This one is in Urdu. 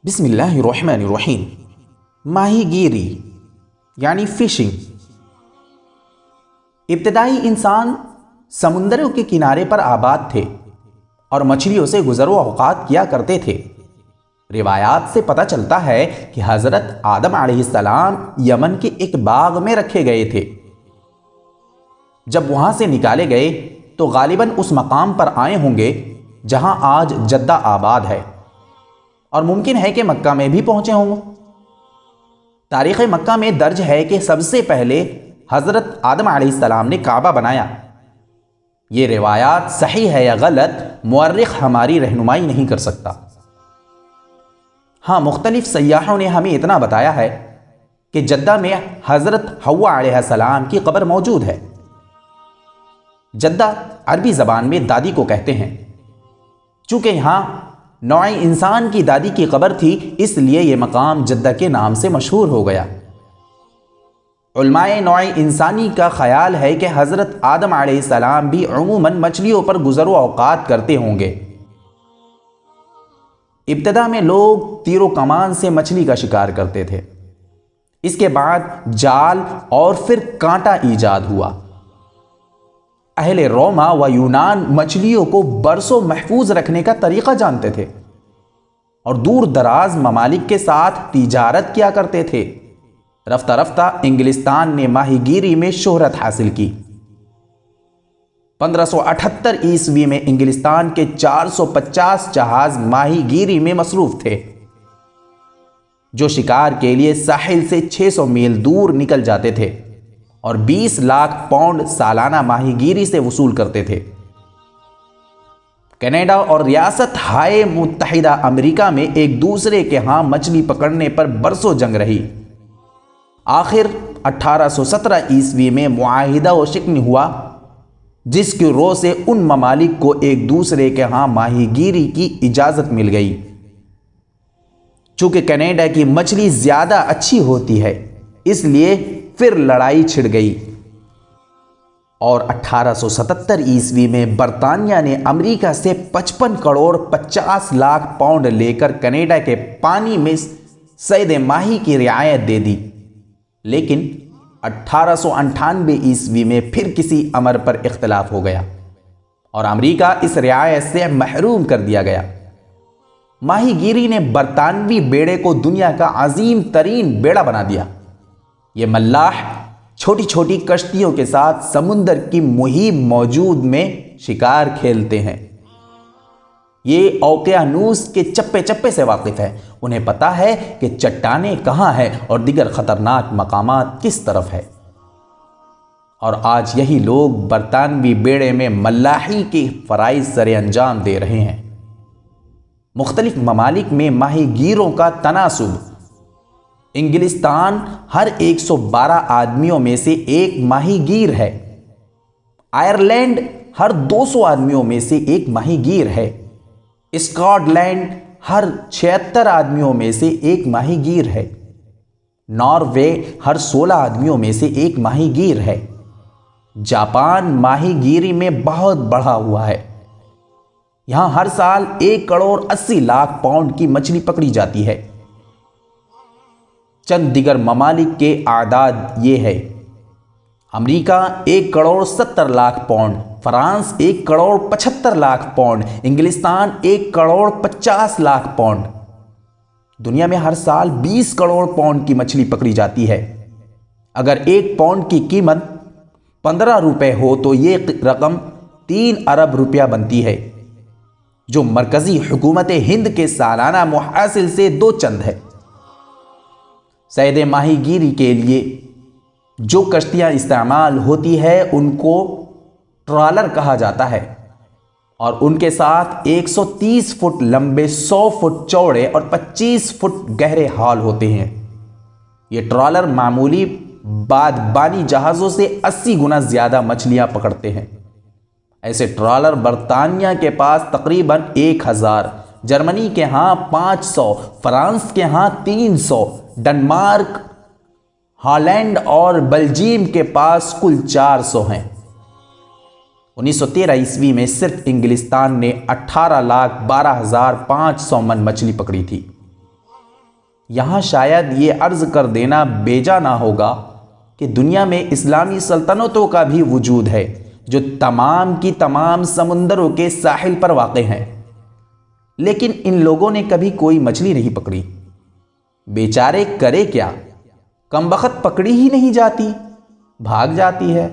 بسم اللہ الرحمن الرحیم۔ ماہی گیری یعنی فشنگ۔ ابتدائی انسان سمندروں کے کنارے پر آباد تھے اور مچھلیوں سے گزر و اوقات کیا کرتے تھے۔ روایات سے پتہ چلتا ہے کہ حضرت آدم علیہ السلام یمن کے ایک باغ میں رکھے گئے تھے۔ جب وہاں سے نکالے گئے تو غالباً اس مقام پر آئے ہوں گے جہاں آج جدہ آباد ہے، اور ممکن ہے کہ مکہ میں بھی پہنچے ہوں گے۔ تاریخ مکہ میں درج ہے کہ سب سے پہلے حضرت آدم علیہ السلام نے کعبہ بنایا۔ یہ روایات صحیح ہے یا غلط، مورخ ہماری رہنمائی نہیں کر سکتا۔ ہاں، مختلف سیاحوں نے ہمیں اتنا بتایا ہے کہ جدہ میں حضرت حوا علیہ السلام کی قبر موجود ہے۔ جدہ عربی زبان میں دادی کو کہتے ہیں۔ چونکہ یہاں نوع انسان کی دادی کی قبر تھی، اس لیے یہ مقام جدہ کے نام سے مشہور ہو گیا۔ علماء نوع انسانی کا خیال ہے کہ حضرت آدم علیہ السلام بھی عموماً مچھلیوں پر گزر و اوقات کرتے ہوں گے۔ ابتدا میں لوگ تیر و کمان سے مچھلی کا شکار کرتے تھے، اس کے بعد جال اور پھر کانٹا ایجاد ہوا۔ اہل روما و یونان مچھلیوں کو برسوں محفوظ رکھنے کا طریقہ جانتے تھے اور دور دراز ممالک کے ساتھ تجارت کیا کرتے تھے۔ رفتہ رفتہ انگلستان نے ماہی گیری میں شہرت حاصل کی۔ 1578 عیسوی میں انگلستان کے 450 جہاز ماہی گیری میں مصروف تھے، جو شکار کے لیے ساحل سے 600 میل دور نکل جاتے تھے اور 20 لاکھ پاؤنڈ سالانہ ماہی گیری سے وصول کرتے تھے۔ کینیڈا اور ریاست ہائے متحدہ امریکہ میں ایک دوسرے کے ہاں مچھلی پکڑنے پر برسوں جنگ رہی۔ آخر 1817 عیسوی میں معاہدہ و شکن ہوا، جس کی رو سے ان ممالک کو ایک دوسرے کے ہاں ماہی گیری کی اجازت مل گئی۔ چونکہ کینیڈا کی مچھلی زیادہ اچھی ہوتی ہے، اس لیے پھر لڑائی چھڑ گئی، اور 1877 عیسوی میں برطانیہ نے امریکہ سے 55 کروڑ 50 لاکھ پاؤنڈ لے کر کینیڈا کے پانی میں صید ماہی کی رعایت دے دی۔ لیکن 1898 عیسوی میں پھر کسی امر پر اختلاف ہو گیا اور امریکہ اس رعایت سے محروم کر دیا گیا۔ ماہی گیری نے برطانوی بیڑے کو دنیا کا عظیم ترین بیڑا بنا دیا۔ یہ ملاح چھوٹی چھوٹی کشتیوں کے ساتھ سمندر کی مہم موجود میں شکار کھیلتے ہیں۔ یہ اوقیانوس کے چپے چپے سے واقف ہے، انہیں پتہ ہے کہ چٹانیں کہاں ہیں اور دیگر خطرناک مقامات کس طرف ہے۔ اور آج یہی لوگ برطانوی بیڑے میں ملاحی کے فرائض سر انجام دے رہے ہیں۔ مختلف ممالک میں ماہی گیروں کا تناسب: انگلستان ہر 112 آدمیوں میں سے ایک ماہی گیر ہے۔ آئرلینڈ ہر 200 آدمیوں میں سے ایک ماہی گیر ہے۔ اسکاٹ لینڈ ہر 76 آدمیوں میں سے ایک ماہی گیر ہے۔ ناروے ہر 16 آدمیوں میں سے ایک ماہی گیر ہے۔ جاپان ماہی گیری میں بہت بڑھا ہوا ہے۔ یہاں ہر سال 1 کروڑ 80 لاکھ پاؤنڈ کی مچھلی پکڑی جاتی ہے۔ چند دیگر ممالک کے اعداد یہ ہے: امریکہ 1 crore 70 lakh pound, France 1 crore 75 lakh pound, انگلستان 1 کروڑ 50 لاکھ پاؤنڈ۔ دنیا میں ہر سال 20 کروڑ پاؤنڈ کی مچھلی پکڑی جاتی ہے۔ اگر 1 پاؤنڈ کی قیمت 15 روپے ہو تو یہ رقم 3 ارب روپیہ بنتی ہے، جو مرکزی حکومت ہند کے سالانہ محاصل سے دو چند ہے۔ صید ماہی گیری کے لیے جو کشتیاں استعمال ہوتی ہے ان کو ٹرالر کہا جاتا ہے، اور ان کے ساتھ 130 فٹ لمبے، 100 فٹ چوڑے اور 25 فٹ گہرے ہال ہوتے ہیں۔ یہ ٹرالر معمولی بادبانی جہازوں سے 80 گنا زیادہ مچھلیاں پکڑتے ہیں۔ ایسے ٹرالر برطانیہ کے پاس تقریباً 1000، جرمنی کے ہاں 500، فرانس کے ہاں 300، ڈنمارک، ہالینڈ اور بلجیم کے پاس کل 400 ہیں۔ 1913 عیسوی میں صرف انگلستان نے 18,12,500 من مچھلی پکڑی تھی۔ یہاں شاید یہ عرض کر دینا بیجا نہ ہوگا کہ دنیا میں اسلامی سلطنتوں کا بھی وجود ہے جو تمام کی تمام سمندروں کے ساحل پر واقع ہیں، لیکن ان لوگوں نے کبھی کوئی مچھلی نہیں پکڑی۔ بیچارے کرے کیا، کم بخت پکڑی ہی نہیں جاتی، بھاگ جاتی ہے۔